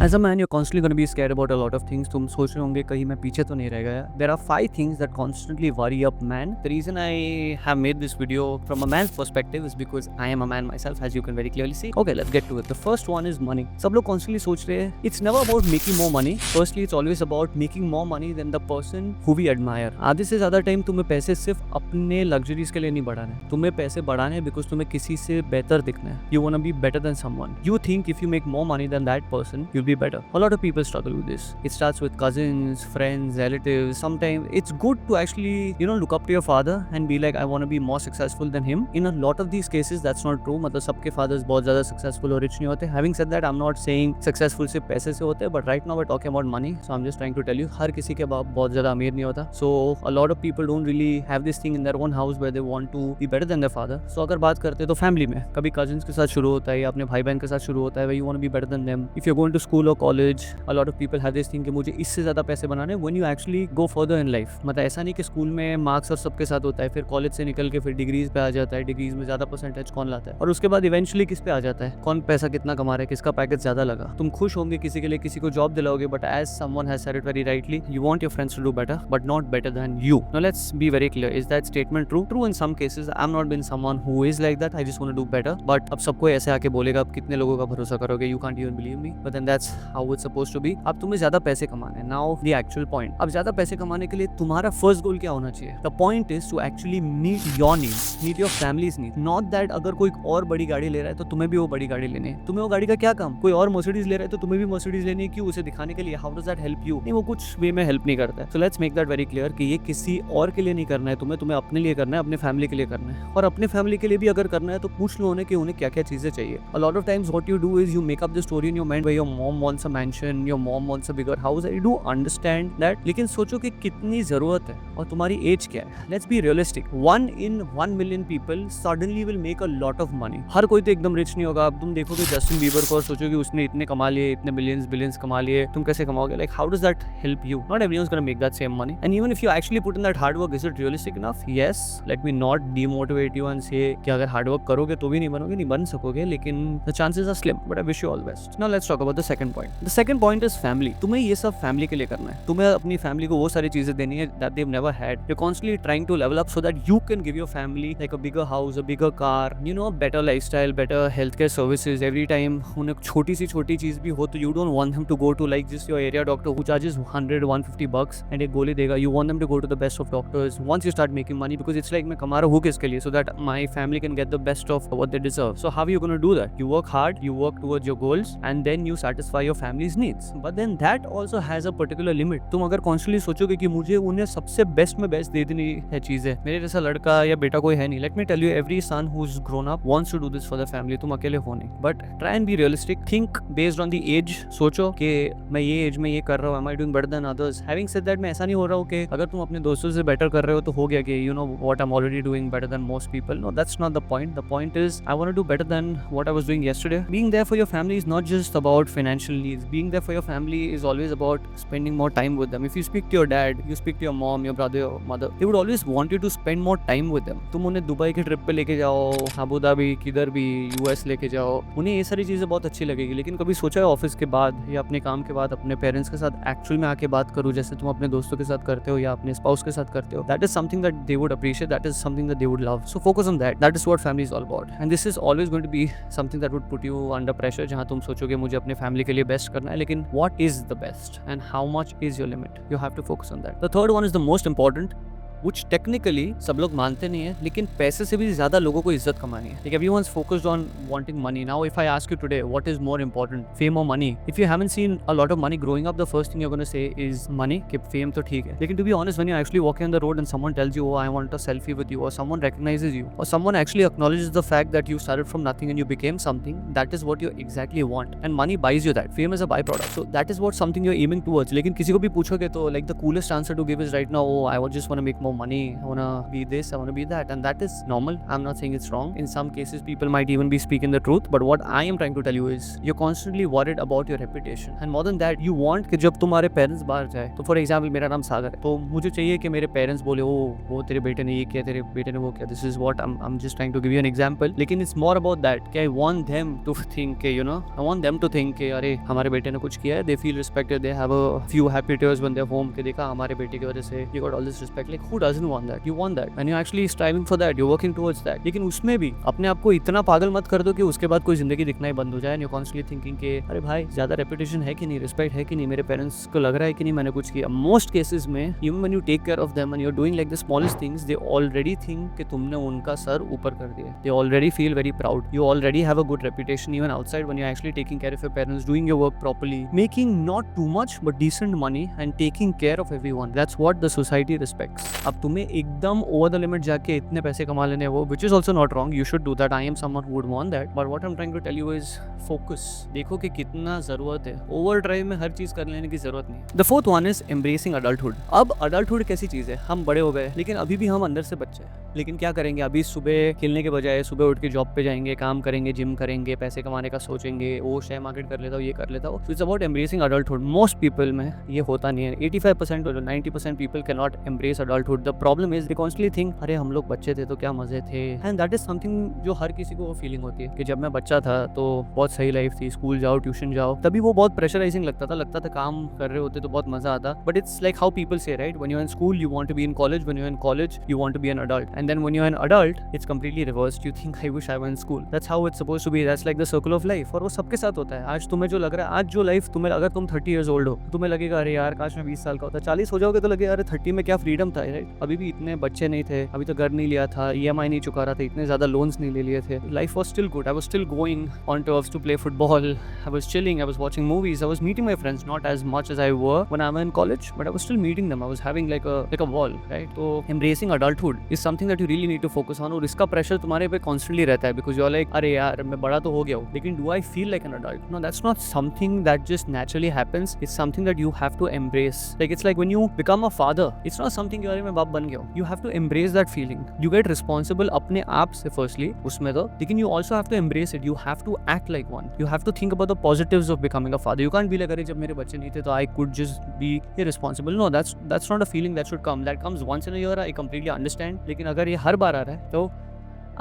As a man, you're constantly going to be scared about a lot of things. तुम सोच रहे होंगे कहीं मैं पीछे तो नहीं रह गया. There are 5 things that constantly worry up man. The reason I have made this video from a man's perspective is because I am a man myself, as you can very clearly see. Okay, let's get to it. The first one is money. सब लोग constantly सोच रहे हैं it's never about making more money. Firstly, it's always about making more money than the person who we admire. आधे से ज़्यादा time तुम्हें पैसे सिर्फ अपने luxuries के लिए नहीं बढ़ाने हैं. तुम्हें पैसे बढ़ाने हैं because तुम्हें किसी से बेहतर दिखना है. You wanna be better than someone. You think if you make more money than that person, you'll be better. A lot of people struggle with this. It starts with cousins, friends, relatives. Sometimes it's good to actually, look up to your father and be like, I want to be more successful than him. In a lot of these cases, that's not true. मतलब सबके fathers बहुत ज़्यादा successful और rich नहीं होते. Having said that, I'm not saying successful सिर्फ पैसे से होते हैं, but right now we're talking about money. So I'm just trying to tell you, हर किसी के बाप बहुत ज़्यादा अमीर नहीं होता. So a lot of people don't really have this thing in their own house where they want to be better than their father. So अगर बात करते हैं तो family में कभी cousins के साथ शुरू होता है या अपने भाई बहन के साथ शुरू होता है where you want to be better than them. If you're going to school or college, a lot of people have this thing कि मुझे इससे ज़्यादा पैसे बनाने. When you actually go further in life, मतलब ऐसा नहीं कि स्कूल में मार्क्स और सबके साथ होता है, फिर कॉलेज से निकल के फिर डिग्रीज पे आ जाता है, डिग्रीज में ज़्यादा परसेंटेज कौन लाता है और उसके बाद इवेंचुअली किस पे आ जाता है, कौन पैसा कितना कमा रहा है, किसका पैकेज ज़्यादा लगा. तुम खुश होंगे किसी के लिए, किसी को जॉब दिलाओगे, but as someone has said it very rightly, you want your friends to do better but not better than you. Now let's be very clear, is that statement true? True in some cases. I'm not been someone who is like that. I just want to do better, but अब सबको ऐसे आके बोलेगा, अब कितने लोगों का भरोसा करोगे? You can't even believe me, but then that's how it's supposed to be. अब तुम्हें ज़्यादा पैसे कमाने हैं. Now the actual point. अब ज़्यादा पैसे कमाने के लिए तुम्हारा फर्स्ट गोल क्या होना चाहिए? The point is to actually meet your needs, meet your family's needs. Not that अगर कोई और बड़ी गाड़ी ले रहा है तो तुम्हें भी वो बड़ी गाड़ी लेनी है. तुम्हें वो गाड़ी का क्या काम? कोई और मर्सिडीज ले रहा है तो तुम्हें भी मर्सिडीज लेनी है. क्यों? उसे दिखाने के लिए. How does that help you? नहीं, वो कुछ वे में हेल्प नहीं करता है. So let's make that very clear कि ये किसी और के लिए नहीं करना है तुम्हें अपने लिए करना है, अपने फैमिली के लिए करना है. और अपने फैमिली के लिए भी अगर करना है तो पूछ लो उन्हें कि उन्हें क्या क्या चीजें चाहिए. A lot of times what you do is you make up the story in your mind where your mom wants a mansion, your mom wants a bigger house. I do understand that, लेकिन सोचो कि कितनी जरूरत है और तुम्हारी as क्या है. Let's be realistic. 1 in 1 million people suddenly will make a lot of money. हर कोई तो एकदम रिच नहीं होगा. अब तुम देखोगे जस्टिन बीबर को और सोचोगे उसने इतने कमा लिए, इतने बिलियंस कमा लिए, तुम कैसे कमाओगे? Like how does that help you? Not everyone's gonna make that same money. And even if you actually put in that hard work, is it realistic enough? Yes. Let me not demotivate you and say कि अगर hard work करोगे तो भी नहीं बनोगे, नहीं बन सकोगे, लेकिन the chances are slim. But I wish you all the best. Now let's talk about the second point. The second point is family. तुम्हें ये सब फैमिली के लिए करना है. तुम्हें अपनी फैमिली को वो सारी चीजें देनी है that they've never had. You're constantly trying to level up so that you can give your family like a bigger house, a bigger car, a better lifestyle, better healthcare services. Every time उन्हें छोटी सी छोटी चीज भी हो तो you don't want them to go to like just your area doctor who charges $100-150 and एक गोली देगा. You want them to go to the best of doctors once you start making money, because it's like मैं कमा रहा हूँ किसके लिए? So that my family can get the best of what they deserve. So how are you going to do that? You work hard, you work towards your goals, and then you satisfy your family's needs. But then that also has a particular limit. तुम अगर constantly सोचोगे कि मुझे उन्हें सबसे best में best दे देनी है चीजें, मेरे जैसा लड़का या बेटा कोई है नहीं. Let me tell you, every son who's grown up wants to do this for the family. तुम अकेले हो नहीं. But try and be realistic. Think based on the age. सोचो कि मैं ये एज में ये कर रहा हूँ, am I doing better than others? Having said that, मैं ऐसा नहीं हो रहा हूँ कि अगर तुम अपने दोस्तों से बेटर कर रहे हो तो हो गया कि what I'm already doing better than most people. No, that's not the point. The point is I want to do better than what I was doing yesterday. Being there for your family is not just about financial needs. Being there for your family is always about spending more time with them. If you speak to your dad, you speak to your mom, your brother, your mother, they would always want you to spend more time with them. तुम उन्हें Dubai की trip पे लेके जाओ, Abu Dhabi, किधर भी, US लेके जाओ, उन्हें ये सारी चीजें बहुत अच्छी लगेगी. लेकिन कभी सोचा है ऑफिस के बाद या अपने काम के बाद अपने पेरेंट्स के साथ एक्चुअल में आके बात करूँ जैसे तुम अपने दोस्तों के साथ करते हो या अपने स्पाउस के साथ करते हो? That is something that they would appreciate. That is something that they would love. So focus on that. That is what family is all about. And this is always going to be something that would put you under pressure, जहाँ तुम सोचोगे मुझे अपने family के लिए best करना है, लेकिन what is the best and how much is your limit? You have to focus on that. The third one is the most important, which technically सब लोग मानते नहीं है, लेकिन पैसे से भी ज़्यादा लोगों को इज्जत कमानी है. Like everyone's focused on wanting money. Now if I ask you today what is more important, fame or money? If you haven't seen a lot of money growing up, the first thing you're going to say is money. कि fame तो ठीक है, लेकिन to be honest, when you're actually walking on the road and someone tells you, oh I want a selfie with you, or someone recognizes you, or someone actually acknowledges the fact that you started from nothing and you became something, that is what you exactly want. And money buys you that. Fame is a byproduct. So that is what something you're aiming towards. लेकिन किसी को भी पूछोगे तो like the coolest answer to give is right now, oh I just want to make more more money, I want to be this, I want to be that, and that is normal. I'm not saying it's wrong. In some cases people might even be speaking the truth, but what I am trying to tell you is you're constantly worried about your reputation, and more than that you want कि जब तुम्हारे parents बाहर जाए, तो for example मेरा नाम सागर है, तो मुझे चाहिए कि मेरे पेरेंट्स बोले ओ वो तेरे बेटे ने ये किया, तेरे बेटे ने वो किया. This is what I am just trying to give you an example. लेकिन इट्स मोर अबाउट दैट कि I want them to think के you know, I want them to think कि अरे हमारे बेटे ने कुछ किया है. They feel respected, they have a few happy tears when they are home कि देखा हमारे बेटे की वजह से you got all this respect. Like who doesn't want that? You want that and you actually striving for that, you working towards that. लेकिन उसमें भी अपने आप को इतना पागल मत कर दो कि उसके बाद कोई जिंदगी दिखना ही बंद हो जाए. एंड यू कॉन्स्टेंटली थिंकिंग कि अरे भाई ज्यादा रेपुटेशन है कि नहीं, रिस्पेक्ट है कि नहीं, मेरे पेरेंट्स को लग रहा है कि नहीं मैंने कुछ किया. मोस्ट केसेस में even when you take care of them and you are doing like the smallest things, they already think कि तुमने उनका सर ऊपर कर दिया. They already feel very proud. You already have a good reputation even outside when you are actually taking care of your parents, doing your work properly, making not too much but decent money and taking care of everyone. That's what the society respects. अब तुम्हें एकदम over the limit जाके इतने पैसे कमा लेने वो, which is also not wrong, you should do that. I am someone who would want that, but what I am trying to tell you is focus. देखो कि कितना जरूरत है. ओवर ड्राइव में हर चीज कर लेने की जरूरत नहीं. The fourth one is embracing adulthood. अब अडल्टहुड कैसी चीज है, हम बड़े हो गए लेकिन अभी भी हम अंदर से बच्चे हैं. लेकिन क्या करेंगे, अभी सुबह खेलने के बजाय सुबह उठ के जॉब पे जाएंगे, काम करेंगे, जिम करेंगे, पैसे कमाने का सोचेंगे, वो शेयर मार्केट कर लेता हूँ, ये कर लेता हूँ. It's about embracing adulthood. Most people में ये होता नहीं है. 85% और 90% people can not embrace adulthood. The problem is they constantly think अरे हम लोग बच्चे थे तो क्या मजे थे. एंड दैट इज समथिंग जो हर किसी को वो फीलिंग होती है कि जब मैं बच्चा था तो बहुत सही लाइफ थी, स्कूल जाओ, ट्यूशन जाओ, तभी वो बहुत प्रेशराइजिंग लगता था काम कर रहे होते तो बहुत मजा आता. But it's like how people say, right? When you are in school you want to be in college, when you are in college you want to be an adult, and then when you're an adult it's completely reversed. You think I wish I were in school. That's how it's supposed to be. That's like the circle of life. और वो सबके साथ होता है. आज तुम्हें जो लग रहा है, आज जो लाइफ तुम्हें, अगर तुम 30 years old हो तुम्हें लगेगा अरे यार काश मैं 20 साल का होता. 40 हो जाओगे तो लगेगा अरे 30 में क्या फ्रीडम था, राइट? अभी भी इतने बच्चे नहीं थे, अभी तो घर नहीं लिया था, EMI नहीं चुका रहा था, इतने ज्यादा लोन्स नहीं ले लिए थे. Life was still good. I was still going on turfs to play football. I was chilling, I was watching movies, I was meeting my friends, not as much as I were when I was in college, but I was still meeting them. I was having like a wall, right? So embracing adulthood is something that you really need to focus on. और इसका pressure तुम्हारे पे constantly रहता है because you are like अरे यार मैं बड़ा तो हो गया हूँ, लेकिन do I feel like an adult? No, that's not something that just naturally happens. It's something that you have to embrace. Like it's like when you become a father, it's not something अरे मैं बाप बन गया हूँ. You have to embrace that feeling. You get responsible अपने आप से firstly उसमें तो, लेकिन you also have to embrace it. You have to act like one. You have to think about the positives of becoming a father. You can't be like अरे जब मेरे बच्चे नहीं थे तो I could just be irresponsible. No, that's not a feeling that should come. That comes once in a year. I completely understand. लेकिन अगर ये हर बार आ रहा है तो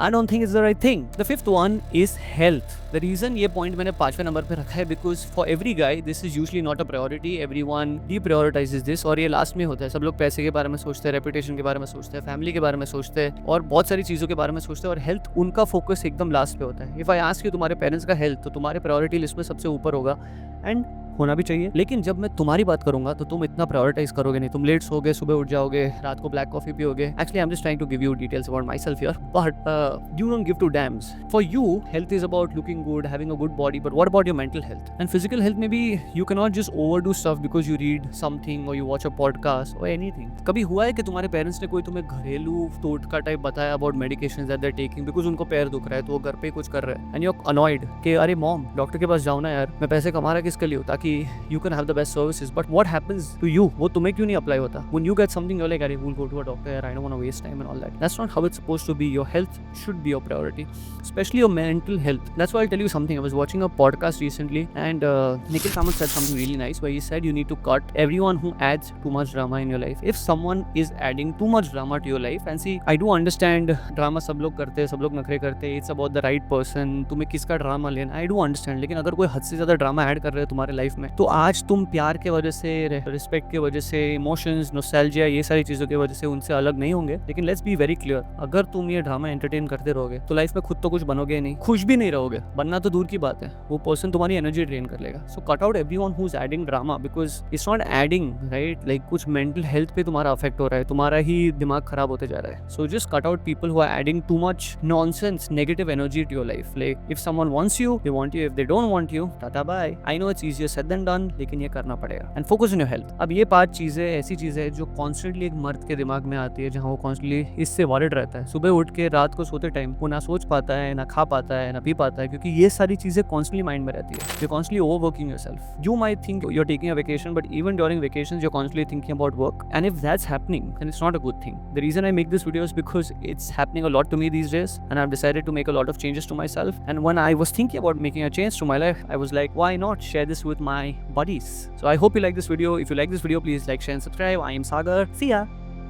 I don't think it's the right thing. The fifth one is health. The reason ये point मैंने 5वें number पे रखा है because for every guy this is usually not a priority. Everyone deprioritizes this और ये लास्ट में होता है. सब लोग पैसे के बारे में सोचते हैं, रेपुटेशन के बारे में सोचते हैं, फैमिली के बारे में सोचते हैं और बहुत सारी चीज़ों के बारे में सोचते हैं और हेल्थ उनका फोकस एकदम लास्ट पे होता है. If I ask you तुम्हारे पेरेंट्स का हेल्थ तो तुम्हारे प्रायोरिटी लिस्ट में सबसे ऊपर होगा एंड होना भी चाहिए. लेकिन जब मैं तुम्हारी बात करूंगा तो तुम इतना प्रायोरिटाइज करोगे नहीं. तुम लेट सोगे, सुबह उठ जाओगे, रात को ब्लैक कॉफी पियोगे. Actually I am just trying to give you details about myself here, but you don't give two damns. For you health is about looking good, having a good body, but what about your mental health and physical health में भी you can not just overdo stuff because you read something और you watch a podcast और anything. कभी हुआ है कि तुम्हारे parents ने कोई तुम्हें घरेलू टोटका टाइप बताया about medications that they are taking because उनको पैर दुख रहा है तो वो घर पे ही कुछ कर रहे हैं एंड यू आर अनॉयड कि अरे मॉम डॉक्टर के पास जाओ ना यार, मैं पैसे कमा रहा किसके लिए हो, ताकि you can have the best services. But what happens to you? वो तुम्हें क्यों नहीं apply होता? When you get something, you're like, अरे we'll go to a doctor. I don't want to waste time and all that. That's not how it's supposed to be. Your health should be your priority, especially your mental health. That's why I'll tell you something. I was watching a podcast recently, and Nikhil Kamath said something really nice, where he said you need to cut everyone who adds too much drama in your life. If someone is adding too much drama to your life, and see, I do understand drama सब लोग करते हैं, सब लोग नखरे करते हैं. It's about the right person. तुम्हें किसका ड्रामा लेना, I do understand. लेकिन अगर कोई हद से ज्यादा ड्रामा ऐड कर रहे हैं तुम्हारे लाइफ में, तो आज तुम प्यार के वजह से, रिस्पेक्ट के वजह से, इमोशंस, नॉस्टैल्जिया, ये सारी चीज़ों की वजह से उनसे अलग नहीं होंगे. लेकिन लेट्स बी वेरी क्लियर, अगर तुम ये ड्रामा एंटरटेन करते रहोगे तो लाइफ में खुद तो कुछ बनोगे नहीं, खुश भी नहीं रहोगे. बनना तो दूर की बात है, वो पर्सन तुम्हारी एनर्जी ड्रेन कर लेगा. So cut out everyone who is adding drama because it's not adding, right? Like कुछ मेंटल हेल्थ पे तुम्हारा अफेक्ट हो रहा है, तुम्हारा ही दिमाग खराब होते जा रहा है. So just cut out people who are adding too much nonsense, negative energy to your life. Like if someone wants you, they want you. If they don't want you, tata bye. I know it's easier said than done, लेकिन ये करना पड़ेगा। And focus on your health. अब ये 5 चीजें ऐसी चीजें हैं जो कॉन्स्टेंटली एक मर्द के दिमाग में आती है, जहाँ वो कॉन्स्टेंटली इससे वॉरिड रहता है। सुबह उठ के रात को सोते टाइम वो ना सोच पाता है, ना खा पाता है, ना पी पाता है, क्योंकि ये सारी चीजें कॉन्स्टेंटली माइंड में रहती है। You constantly overworking yourself. You might think you are taking a vacation, but even during vacations you are constantly thinking about work, and if that's happening then it's not a good thing. The reason I make this video is because it's happening a lot to me these days, and I've decided to make a lot of changes to myself. And when I was thinking about making a change to my life, I was like, why not share this with my buddies? So I hope you like this video. If you like this video, please like, share and subscribe. I am Sagar. See ya.